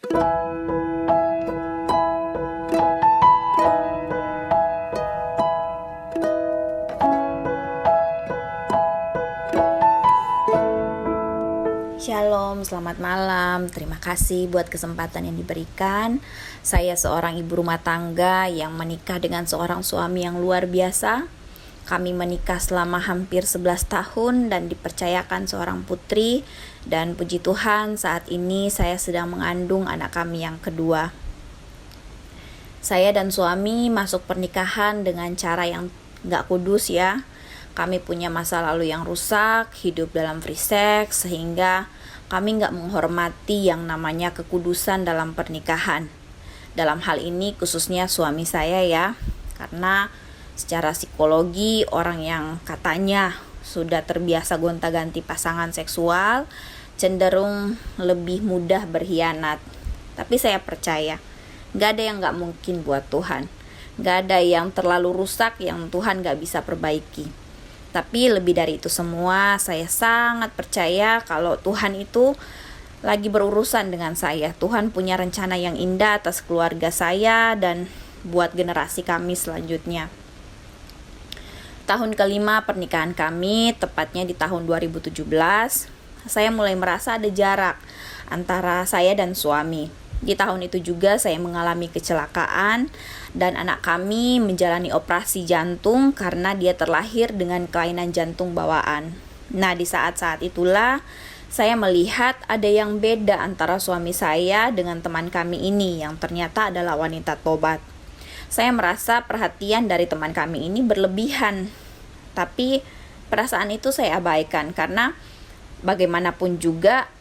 Shalom, selamat malam. Terima kasih buat kesempatan yang diberikan. Saya seorang ibu rumah tangga yang menikah dengan seorang suami yang luar biasa. Kami menikah selama hampir 11 tahun dan dipercayakan seorang putri. Dan puji Tuhan, saat ini saya sedang mengandung anak kami yang kedua. Saya dan suami masuk pernikahan dengan cara yang gak kudus ya. Kami punya masa lalu yang rusak, hidup dalam free sex, sehingga kami gak menghormati yang namanya kekudusan dalam pernikahan. Dalam hal ini khususnya suami saya ya, karena secara psikologi orang yang katanya sudah terbiasa gonta-ganti pasangan seksual cenderung lebih mudah berkhianat. Tapi saya percaya, gak ada yang gak mungkin buat Tuhan. Gak ada yang terlalu rusak yang Tuhan gak bisa perbaiki. Tapi lebih dari itu semua, saya sangat percaya kalau Tuhan itu lagi berurusan dengan saya. Tuhan punya rencana yang indah atas keluarga saya dan buat generasi kami selanjutnya. Tahun kelima pernikahan kami, tepatnya di tahun 2017, saya mulai merasa ada jarak antara saya dan suami. Di tahun itu juga saya mengalami kecelakaan dan anak kami menjalani operasi jantung karena dia terlahir dengan kelainan jantung bawaan. Nah, di saat-saat itulah saya melihat ada yang beda antara suami saya dengan teman kami ini yang ternyata adalah wanita tobat. Saya merasa perhatian dari teman kami ini berlebihan, tapi perasaan itu saya abaikan karena bagaimanapun juga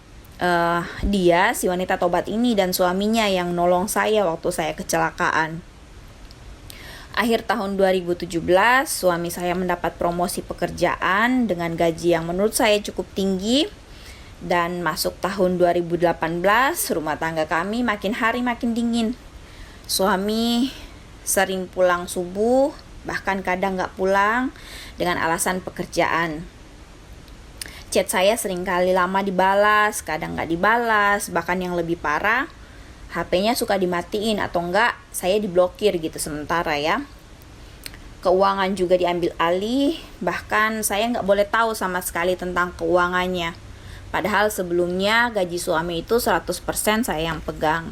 dia, si wanita tobat ini dan suaminya yang nolong saya waktu saya kecelakaan. Akhir tahun 2017, suami saya mendapat promosi pekerjaan dengan gaji yang menurut saya cukup tinggi. Dan masuk tahun 2018, rumah tangga kami makin hari makin dingin. Suami sering pulang subuh, bahkan kadang gak pulang dengan alasan pekerjaan. Chat saya seringkali lama dibalas, kadang gak dibalas, bahkan yang lebih parah, HP-nya suka dimatiin atau enggak, saya diblokir gitu sementara ya. Keuangan juga diambil alih, bahkan saya gak boleh tahu sama sekali tentang keuangannya. Padahal sebelumnya gaji suami itu 100% saya yang pegang.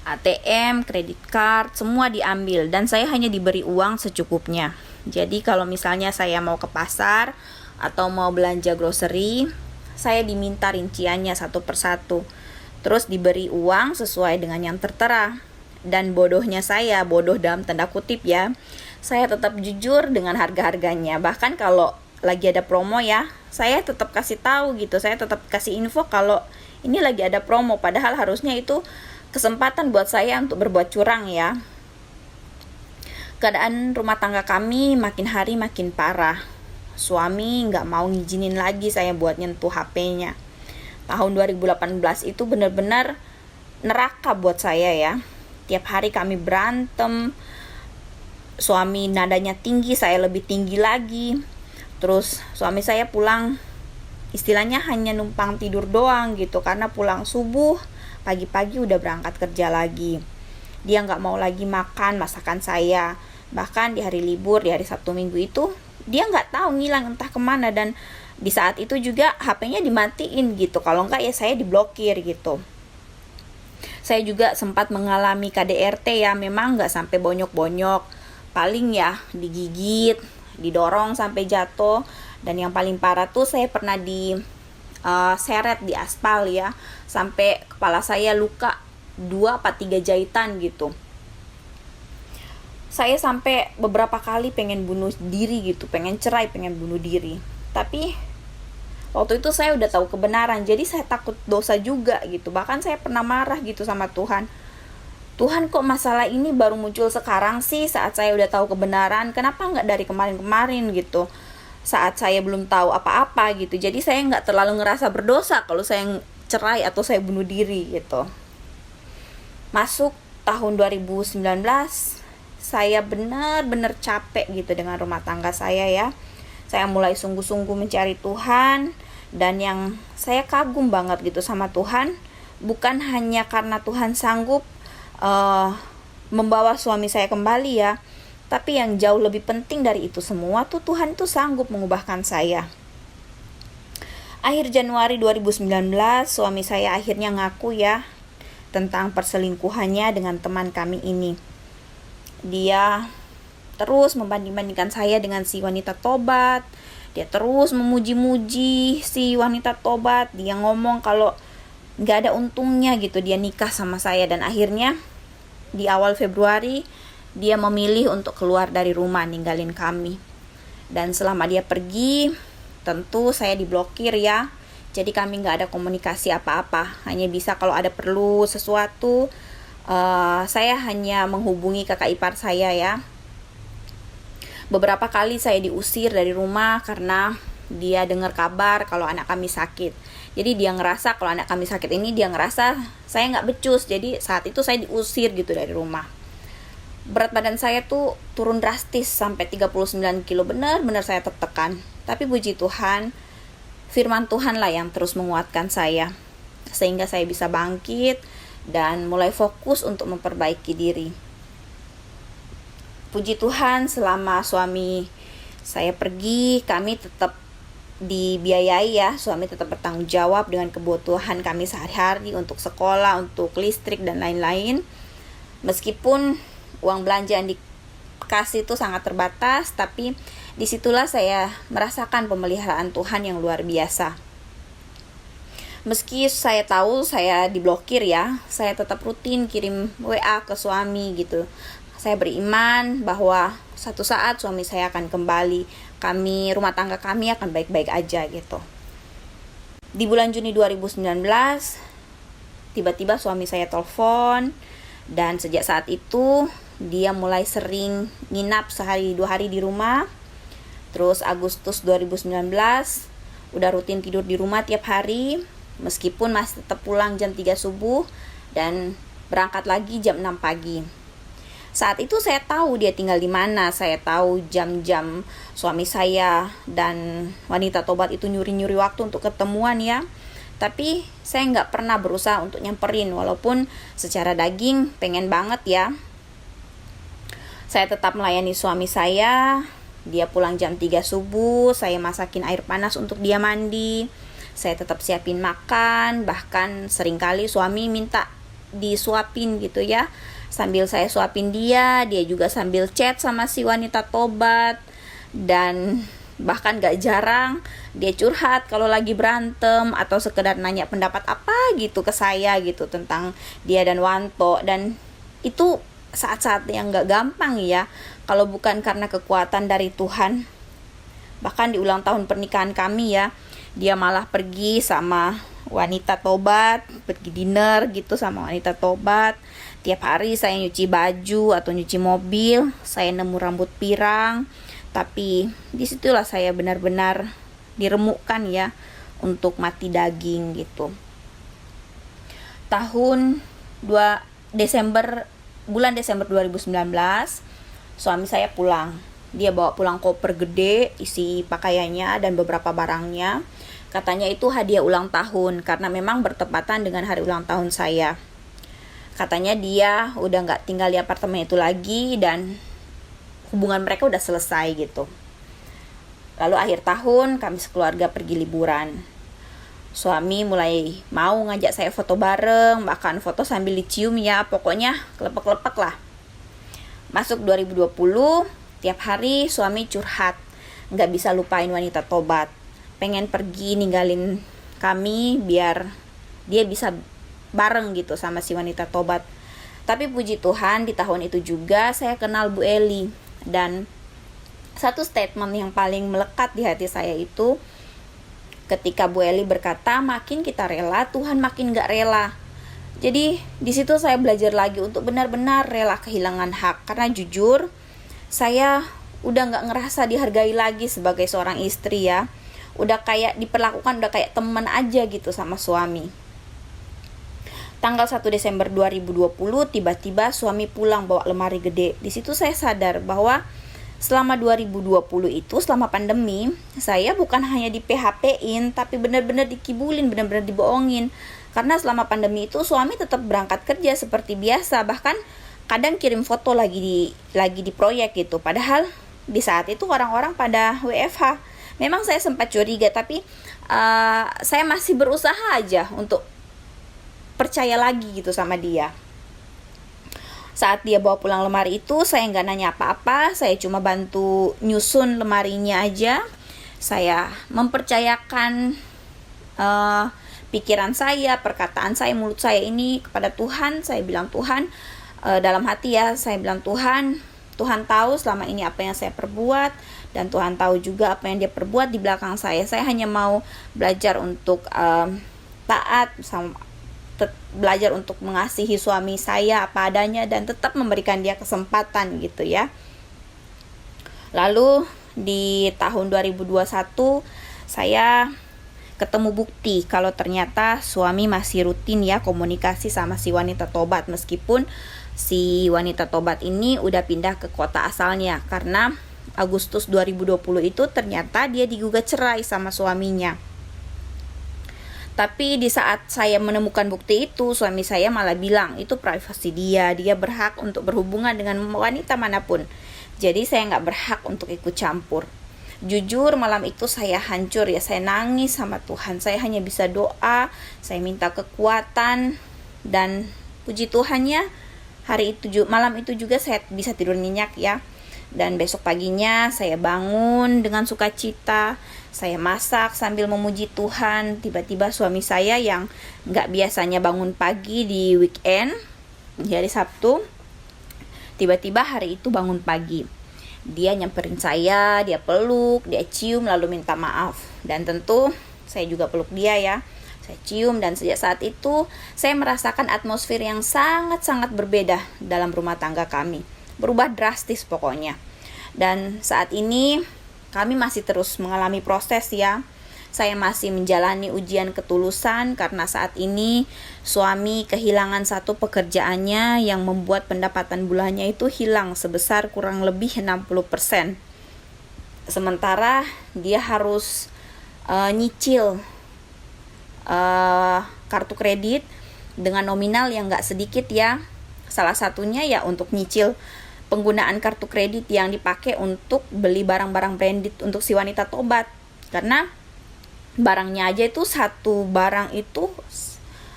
ATM, kredit card, semua diambil dan saya hanya diberi uang secukupnya. Jadi kalau misalnya saya mau ke pasar atau mau belanja grocery, saya diminta rinciannya satu persatu. Terus diberi uang sesuai dengan yang tertera. Dan bodohnya saya, bodoh dalam tanda kutip ya, saya tetap jujur dengan harga-harganya. Bahkan kalau lagi ada promo ya, saya tetap kasih tahu gitu, saya tetap kasih info kalau ini lagi ada promo. Padahal harusnya itu kesempatan buat saya untuk berbuat curang ya. Keadaan rumah tangga kami makin hari makin parah. Suami gak mau ngizinin lagi saya buat nyentuh HP-nya. Tahun 2018 itu benar-benar neraka buat saya ya. Tiap hari kami berantem. Suami nadanya tinggi, saya lebih tinggi lagi. Terus suami saya pulang, istilahnya hanya numpang tidur doang gitu. Karena pulang subuh, pagi-pagi udah berangkat kerja lagi. Dia gak mau lagi makan masakan saya. Bahkan di hari libur, di hari Sabtu Minggu itu, dia nggak tahu ngilang entah kemana. Dan di saat itu juga HP-nya dimatiin gitu. Kalau nggak ya saya diblokir gitu. Saya juga sempat mengalami KDRT ya. Memang nggak sampai bonyok-bonyok, paling ya digigit, didorong sampai jatuh. Dan yang paling parah tuh saya pernah seret di aspal ya, sampai kepala saya luka 2-3 jahitan gitu. Saya sampai beberapa kali pengen bunuh diri gitu, pengen cerai, pengen bunuh diri. Tapi waktu itu saya udah tahu kebenaran, jadi saya takut dosa juga gitu. Bahkan saya pernah marah gitu sama Tuhan. Tuhan, kok masalah ini baru muncul sekarang sih saat saya udah tahu kebenaran? Kenapa nggak dari kemarin-kemarin gitu? Saat saya belum tahu apa-apa gitu. Jadi saya nggak terlalu ngerasa berdosa kalau saya cerai atau saya bunuh diri gitu. Masuk tahun 2019, saya benar-benar capek gitu dengan rumah tangga saya ya. Saya mulai sungguh-sungguh mencari Tuhan. Dan yang saya kagum banget gitu sama Tuhan, bukan hanya karena Tuhan sanggup membawa suami saya kembali ya, tapi yang jauh lebih penting dari itu semua tuh Tuhan tuh sanggup mengubahkan saya. Akhir Januari 2019 suami saya akhirnya ngaku ya tentang perselingkuhannya dengan teman kami ini. Dia terus membanding-bandingkan saya dengan si wanita tobat. Dia terus memuji-muji si wanita tobat. Dia ngomong kalau gak ada untungnya gitu dia nikah sama saya. Dan akhirnya di awal Februari dia memilih untuk keluar dari rumah, ninggalin kami. Dan selama dia pergi, tentu saya diblokir ya. Jadi kami gak ada komunikasi apa-apa. Hanya bisa kalau ada perlu sesuatu, saya hanya menghubungi kakak ipar saya ya. Beberapa kali saya diusir dari rumah karena dia dengar kabar kalau anak kami sakit. Jadi dia ngerasa kalau anak kami sakit ini, dia ngerasa saya nggak becus. Jadi saat itu saya diusir gitu dari rumah. Berat badan saya tuh turun drastis sampai 39 kilo. Benar-benar saya tertekan. Tapi puji Tuhan, firman Tuhan lah yang terus menguatkan saya. Sehingga saya bisa bangkit dan mulai fokus untuk memperbaiki diri. Puji Tuhan, selama suami saya pergi, kami tetap dibiayai ya. Suami tetap bertanggung jawab dengan kebutuhan kami sehari-hari untuk sekolah, untuk listrik dan lain-lain. Meskipun uang belanja yang dikasih itu sangat terbatas, tapi disitulah saya merasakan pemeliharaan Tuhan yang luar biasa. Meski saya tahu saya diblokir ya, saya tetap rutin kirim WA ke suami gitu. Saya beriman bahwa satu saat suami saya akan kembali. Rumah tangga kami akan baik-baik aja gitu. Di bulan Juni 2019, tiba-tiba suami saya telepon. Dan sejak saat itu, dia mulai sering nginap sehari 2 hari di rumah. Terus Agustus 2019, udah rutin tidur di rumah tiap hari. Meskipun masih tetap pulang jam 3 subuh dan berangkat lagi jam 6 pagi. Saat itu saya tahu dia tinggal di mana, saya tahu jam-jam suami saya dan wanita tobat itu nyuri-nyuri waktu untuk ketemuan ya. Tapi saya nggak pernah berusaha untuk nyamperin, walaupun secara daging pengen banget ya. Saya tetap melayani suami saya, dia pulang jam 3 subuh, saya masakin air panas untuk dia mandi. Saya tetap siapin makan, bahkan seringkali suami minta disuapin gitu ya. Sambil saya suapin dia juga sambil chat sama si wanita tobat. Dan bahkan gak jarang dia curhat kalau lagi berantem atau sekedar nanya pendapat apa gitu ke saya gitu tentang dia dan Wanto. Dan itu saat-saat yang gak gampang ya, kalau bukan karena kekuatan dari Tuhan. Bahkan di ulang tahun pernikahan kami ya, dia malah pergi sama wanita tobat, pergi dinner gitu sama wanita tobat. Tiap hari saya nyuci baju atau nyuci mobil, saya nemu rambut pirang. Tapi disitulah saya benar-benar diremukkan ya untuk mati daging gitu. Bulan Desember 2019, suami saya pulang. Dia bawa pulang koper gede, isi pakaiannya dan beberapa barangnya. Katanya itu hadiah ulang tahun, karena memang bertepatan dengan hari ulang tahun saya. Katanya dia udah gak tinggal di apartemen itu lagi dan hubungan mereka udah selesai gitu. Lalu akhir tahun kami sekeluarga pergi liburan. Suami mulai mau ngajak saya foto bareng, bahkan foto sambil dicium ya, pokoknya kelepek-kelepek lah. Masuk 2020, tiap hari suami curhat, gak bisa lupain wanita tobat. Pengen pergi ninggalin kami biar dia bisa bareng gitu sama si wanita tobat. Tapi puji Tuhan di tahun itu juga saya kenal Bu Eli. Dan satu statement yang paling melekat di hati saya itu ketika Bu Eli berkata, makin kita rela, Tuhan makin gak rela. Jadi di situ saya belajar lagi untuk benar-benar rela kehilangan hak. Karena jujur saya udah gak ngerasa dihargai lagi sebagai seorang istri ya. Udah kayak diperlakukan, udah kayak teman aja gitu sama suami. Tanggal 1 Desember 2020 tiba-tiba suami pulang bawa lemari gede. Di situ saya sadar bahwa selama 2020 itu, selama pandemi, saya bukan hanya di PHP-in, tapi benar-benar dikibulin, benar-benar dibohongin. Karena selama pandemi itu suami tetap berangkat kerja seperti biasa, bahkan kadang kirim foto lagi di proyek gitu. Padahal di saat itu orang-orang pada WFH. Memang saya sempat curiga, tapi saya masih berusaha aja untuk percaya lagi gitu sama dia. Saat dia bawa pulang lemari itu, saya nggak nanya apa-apa, saya cuma bantu nyusun lemarinya aja. Saya mempercayakan pikiran saya, perkataan saya, mulut saya ini kepada Tuhan. Saya bilang, Tuhan, dalam hati ya, saya bilang, Tuhan tahu selama ini apa yang saya perbuat, dan Tuhan tahu juga apa yang dia perbuat di belakang saya. Saya hanya mau belajar untuk taat, belajar untuk mengasihi suami saya apa adanya, dan tetap memberikan dia kesempatan gitu ya. Lalu di tahun 2021 saya ketemu bukti kalau ternyata suami masih rutin ya komunikasi sama si wanita tobat, meskipun si wanita tobat ini udah pindah ke kota asalnya, karena Agustus 2020 itu ternyata dia digugat cerai sama suaminya. Tapi di saat saya menemukan bukti itu, suami saya malah bilang itu privasi dia berhak untuk berhubungan dengan wanita manapun. Jadi saya nggak berhak untuk ikut campur. Jujur malam itu saya hancur ya, saya nangis sama Tuhan. Saya hanya bisa doa, saya minta kekuatan, dan puji Tuhannya malam itu juga saya bisa tidur nyenyak ya. Dan besok paginya saya bangun dengan sukacita, saya masak sambil memuji Tuhan. Tiba-tiba suami saya yang gak biasanya bangun pagi di weekend, di hari Sabtu, tiba-tiba hari itu bangun pagi. Dia nyamperin saya, dia peluk, dia cium, lalu minta maaf. Dan tentu saya juga peluk dia ya, saya cium. Dan sejak saat itu saya merasakan atmosfer yang sangat-sangat berbeda dalam rumah tangga kami. Berubah drastis pokoknya. Dan saat ini kami masih terus mengalami proses ya. Saya masih menjalani ujian ketulusan karena saat ini suami kehilangan satu pekerjaannya yang membuat pendapatan bulannya itu hilang sebesar kurang lebih 60%. Sementara dia harus nyicil kartu kredit dengan nominal yang gak sedikit ya. Salah satunya ya untuk nyicil penggunaan kartu kredit yang dipakai untuk beli barang-barang branded untuk si wanita tobat. Karena barangnya aja itu, satu barang itu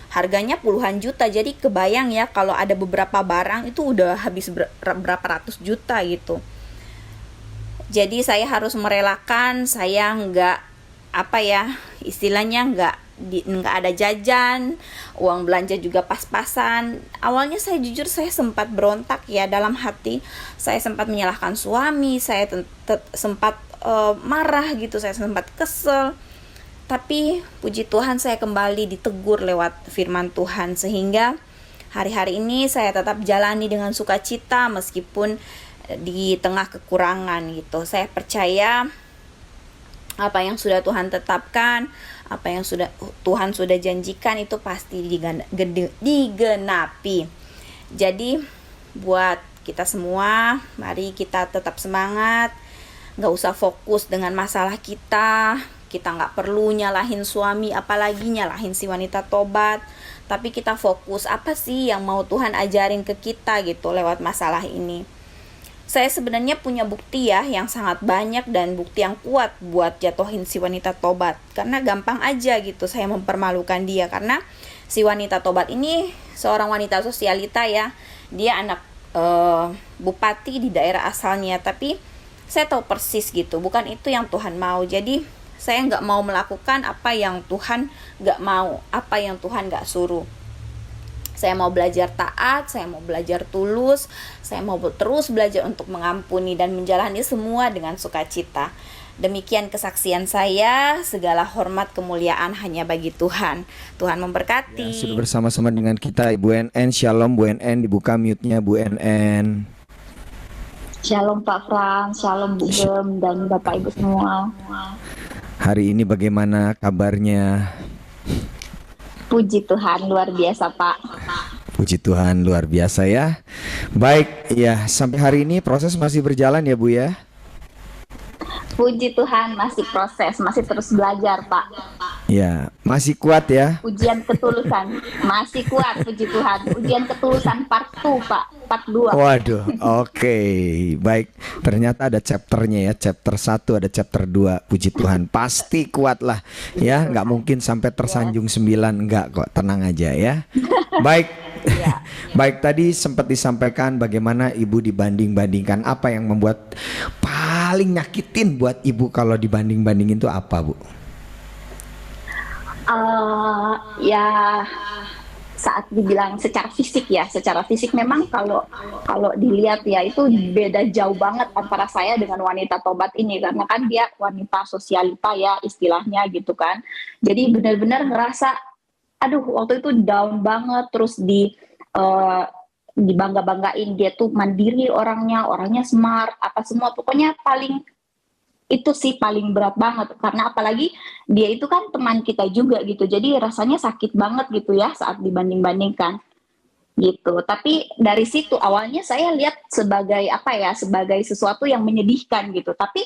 harganya puluhan juta. Jadi kebayang ya kalau ada beberapa barang itu udah habis berapa ratus juta gitu. Jadi saya harus merelakan, saya istilahnya nggak ada jajan, uang belanja juga pas-pasan. Awalnya saya jujur saya sempat berontak ya dalam hati, saya sempat menyalahkan suami, saya sempat marah gitu, saya sempat kesel. Tapi puji Tuhan saya kembali ditegur lewat firman Tuhan, sehingga hari-hari ini saya tetap jalani dengan sukacita meskipun di tengah kekurangan gitu. Saya percaya apa yang sudah Tuhan tetapkan, apa yang Tuhan sudah janjikan itu pasti digenapi. Jadi buat kita semua, mari kita tetap semangat. Gak usah fokus dengan masalah kita. Kita gak perlu nyalahin suami, apalagi nyalahin si wanita tobat. Tapi kita fokus apa sih yang mau Tuhan ajarin ke kita gitu lewat masalah ini. Saya sebenarnya punya bukti ya yang sangat banyak dan bukti yang kuat buat jatuhin si wanita tobat. Karena gampang aja gitu saya mempermalukan dia. Karena si wanita tobat ini seorang wanita sosialita ya. Dia anak bupati di daerah asalnya. Tapi saya tahu persis gitu, bukan itu yang Tuhan mau. Jadi saya gak mau melakukan apa yang Tuhan gak mau, apa yang Tuhan gak suruh. Saya mau belajar taat, saya mau belajar tulus, saya mau terus belajar untuk mengampuni dan menjalani semua dengan sukacita. Demikian kesaksian saya, segala hormat kemuliaan hanya bagi Tuhan. Tuhan memberkati. Ya, sudah bersama-sama dengan kita Ibu NN. Shalom Bu NN, dibuka mute-nya Bu NN. Shalom Pak Frans, shalom Bu Gem dan Bapak Ibu semua. Hari ini bagaimana kabarnya? Puji Tuhan, luar biasa Pak. Puji Tuhan, luar biasa ya. Baik, ya sampai hari ini proses masih berjalan ya Bu ya? Puji Tuhan, masih proses, masih terus belajar Pak. Ya, masih kuat ya. Ujian ketulusan masih kuat, puji Tuhan. Ujian ketulusan part 2 Pak, part 2. Waduh, oke. Baik, ternyata ada chapternya ya. Chapter 1 ada chapter 2. Puji Tuhan. Pasti kuat lah ya. Nggak mungkin sampai tersanjung 9. Nggak kok, tenang aja ya. Baik. Iya. Baik, tadi sempat disampaikan bagaimana ibu dibanding-bandingkan. Apa yang membuat paling nyakitin buat ibu kalau dibanding-bandingin itu apa, Bu? Ya saat dibilang secara fisik ya, secara fisik memang kalau kalau dilihat ya itu beda jauh banget antara saya dengan wanita tobat ini, karena kan dia wanita sosialita ya istilahnya gitu kan. Jadi benar-benar ngerasa aduh waktu itu down banget, terus eh, dibangga-banggain dia tuh mandiri, orangnya smart apa semua, pokoknya paling itu sih paling berat banget, karena apalagi dia itu kan teman kita juga gitu, jadi rasanya sakit banget gitu ya saat dibanding-bandingkan gitu. Tapi dari situ awalnya saya lihat sebagai apa ya, sebagai sesuatu yang menyedihkan gitu, tapi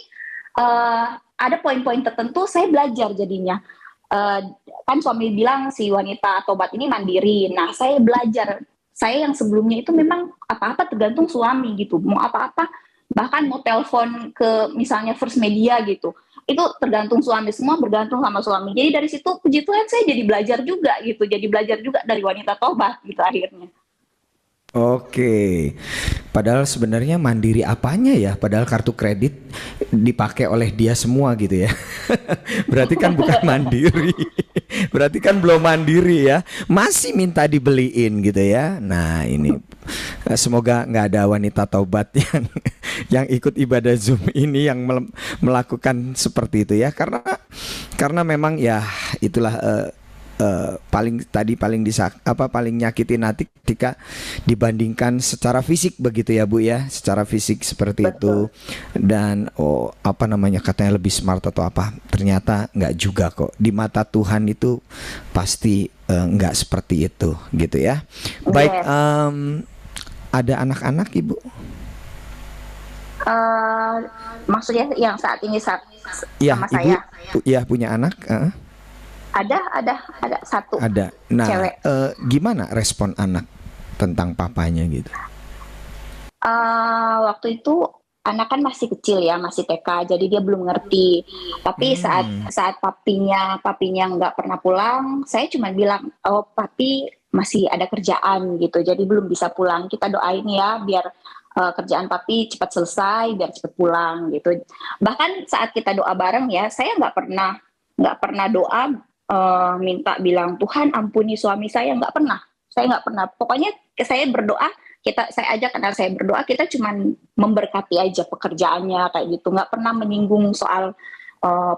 ada poin-poin tertentu saya belajar jadinya. Eh, Kan suami bilang si wanita tobat ini mandiri, nah saya belajar, saya yang sebelumnya itu memang apa-apa tergantung suami gitu, mau apa-apa bahkan mau telepon ke misalnya First Media gitu, itu tergantung suami, semua bergantung sama suami. Jadi dari situ puji Tuhan saya jadi belajar juga gitu, jadi belajar juga dari wanita tobat gitu akhirnya. Oke, padahal sebenarnya mandiri apanya ya? Padahal kartu kredit dipakai oleh dia semua gitu ya. Berarti kan bukan mandiri. Berarti kan belum mandiri ya. Masih minta dibeliin gitu ya. Nah ini semoga nggak ada wanita taubat yang yang ikut ibadah Zoom ini yang melakukan seperti itu ya. Karena memang ya itulah paling nyakitin hati ketika dibandingkan secara fisik begitu ya Bu ya, secara fisik seperti itu. Betul. Dan apa namanya, katanya lebih smart atau apa, ternyata nggak juga kok, di mata Tuhan itu pasti nggak seperti itu gitu ya. Baik, Yes. ada anak-anak Ibu? Eh, Maksudnya yang saat ini Iya sama Ibu, saya ya punya anak? ada satu Ada. Nah, cewek. gimana respon anak tentang papanya gitu? Waktu itu anak kan masih kecil ya, masih TK, jadi dia belum ngerti. Tapi saat Hmm. saat papinya nggak pernah pulang, saya cuma bilang, oh papi masih ada kerjaan gitu, jadi belum bisa pulang. Kita doain ya biar kerjaan papi cepat selesai, biar cepat pulang gitu. Bahkan saat kita doa bareng ya, saya nggak pernah doa minta bilang Tuhan ampuni suami saya nggak pernah, pokoknya saya berdoa, saya ajak anak saya berdoa, kita cuman memberkati aja pekerjaannya kayak gitu, nggak pernah menyinggung soal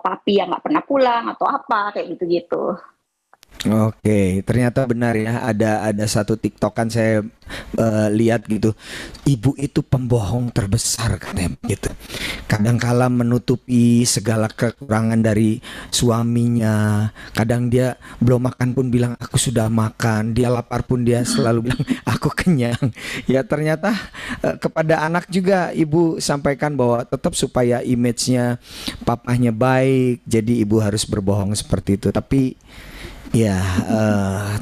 papi yang nggak pernah pulang atau apa kayak gitu-gitu. Oke, ternyata benar ya. Ada satu TikTokan saya lihat gitu. Ibu itu pembohong terbesar katanya gitu. Kadangkala menutupi segala kekurangan dari suaminya. Kadang dia belum makan pun bilang aku sudah makan. Dia lapar pun dia selalu bilang aku kenyang. Ya ternyata kepada anak juga ibu sampaikan bahwa tetap supaya image-nya papahnya baik. Jadi ibu harus berbohong seperti itu. Tapi ya,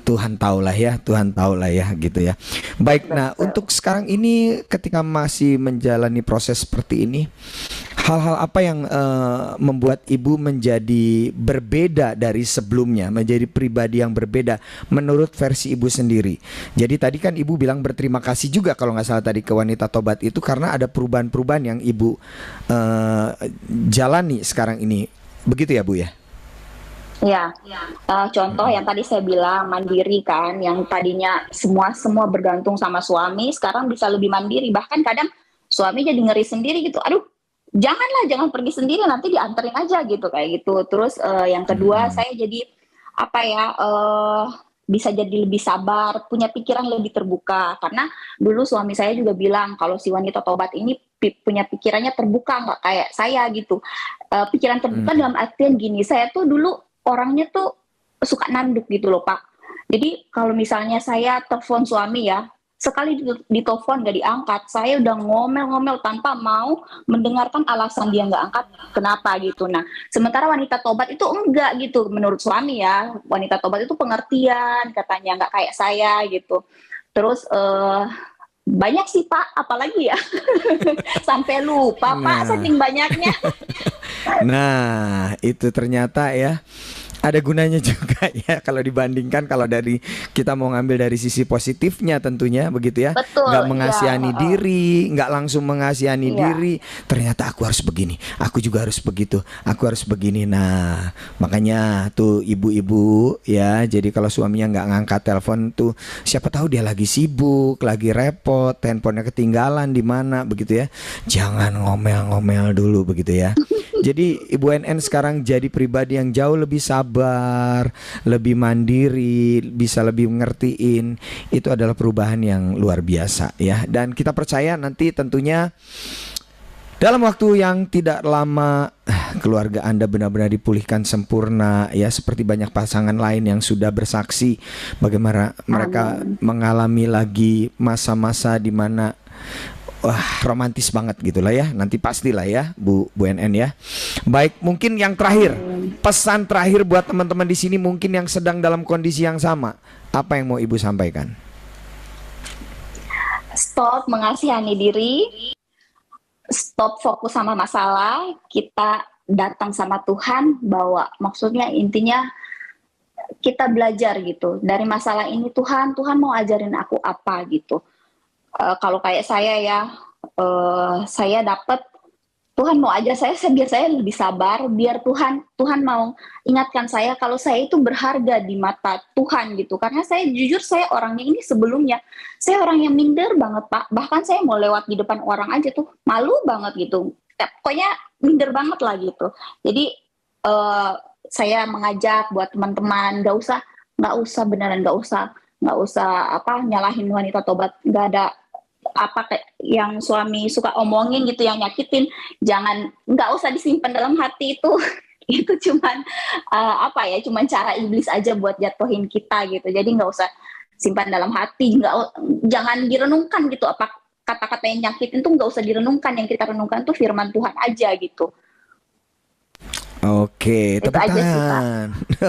Tuhan tahulah ya, Tuhan tahulah ya gitu ya. Baik, nah Betul. untuk sekarang ini ketika masih menjalani proses seperti ini, hal-hal apa yang membuat ibu menjadi berbeda dari sebelumnya, menjadi pribadi yang berbeda menurut versi ibu sendiri? Jadi tadi kan ibu bilang berterima kasih juga kalau nggak salah tadi ke wanita tobat itu karena ada perubahan-perubahan yang ibu jalani sekarang ini. Begitu ya Bu ya? Ya, contoh yang tadi saya bilang mandiri kan, yang tadinya semua bergantung sama suami, sekarang bisa lebih mandiri. Bahkan kadang suami jadi ngeri sendiri gitu. Aduh, jangan pergi sendiri, nanti dianterin aja gitu kayak gitu. Terus yang kedua Hmm. saya jadi apa ya, bisa jadi lebih sabar, punya pikiran lebih terbuka. Karena dulu suami saya juga bilang kalau si wanita tobat ini punya pikirannya terbuka, nggak kayak saya gitu. Pikiran terbuka Hmm. dalam artian gini, saya tuh dulu orangnya tuh suka nanduk gitu loh Pak. Jadi kalau misalnya saya telepon suami ya, sekali ditelepon nggak diangkat, saya udah ngomel-ngomel tanpa mau mendengarkan alasan dia nggak angkat kenapa gitu. Nah, sementara wanita tobat itu enggak gitu, menurut suami ya, wanita tobat itu pengertian, katanya nggak kayak saya gitu. Terus banyak sih Pak, apalagi ya, sampai lupa Pak, Nah. saking banyaknya. Nah, itu ternyata ya ada gunanya juga ya kalau dibandingkan kalau dari kita mau ngambil dari sisi positifnya tentunya begitu ya. Betul, Nggak iya, mengasihani heeh. diri, nggak langsung mengasihani Iya. diri. Ternyata aku harus begini, aku juga harus begitu, aku harus begini. Nah, makanya tuh ibu-ibu ya. Jadi kalau suaminya nggak ngangkat telepon tuh, siapa tahu dia lagi sibuk, lagi repot, handphonenya ketinggalan di mana begitu ya. Jangan ngomel-ngomel dulu begitu ya. Jadi Ibu NN sekarang jadi pribadi yang jauh lebih sabar, lebih mandiri, bisa lebih ngertiin. Itu adalah perubahan yang luar biasa ya. Dan kita percaya nanti tentunya dalam waktu yang tidak lama keluarga Anda benar-benar dipulihkan sempurna ya, seperti banyak pasangan lain yang sudah bersaksi bagaimana mereka mengalami lagi masa-masa di mana wah romantis banget gitulah ya. Nanti pastilah ya Bu NN ya. Baik, mungkin yang terakhir, pesan terakhir buat teman-teman di sini mungkin yang sedang dalam kondisi yang sama. Apa yang mau Ibu sampaikan? Stop mengasihani diri, stop fokus sama masalah, kita datang sama Tuhan, bawa maksudnya intinya kita belajar gitu dari masalah ini. Tuhan mau ajarin aku apa gitu. Kalau kayak saya ya, saya dapat Tuhan mau ajar saya biar saya lebih sabar, biar Tuhan mau ingatkan saya kalau saya itu berharga di mata Tuhan gitu. Karena saya jujur, saya orangnya ini sebelumnya saya orang yang minder banget Pak. Bahkan saya mau lewat di depan orang aja tuh malu banget gitu. Pokoknya minder banget lah gitu. Jadi saya mengajak buat teman-teman, nggak usah beneran, nggak usah apa nyalahin wanita tobat. Nggak ada apa yang suami suka omongin gitu yang nyakitin, nggak usah disimpan dalam hati itu. Itu cuman cuman cara iblis aja buat jatuhin kita gitu. Jadi nggak usah simpan dalam hati, jangan direnungkan gitu, apa kata-kata yang nyakitin tuh nggak usah direnungkan. Yang kita renungkan tuh firman Tuhan aja gitu. Oke, Itu tepuk aja sih, Pak. tangan.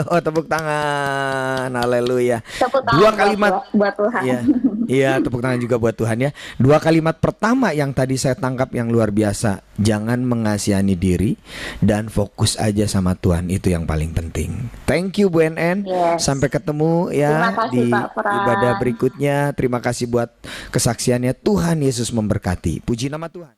Oh, tepuk tangan. Haleluya. Tepuk tangan Dua kalimat buat Tuhan. Iya. Iya, tepuk tangan juga buat Tuhan ya. Dua kalimat pertama yang tadi saya tangkap yang luar biasa. Jangan mengasihani diri dan fokus aja sama Tuhan, itu yang paling penting. Thank you Bu NN. Yes. Sampai ketemu ya Terima kasih, di Pak Pran. ibadah berikutnya. Terima kasih buat kesaksiannya. Tuhan Yesus memberkati. Puji nama Tuhan.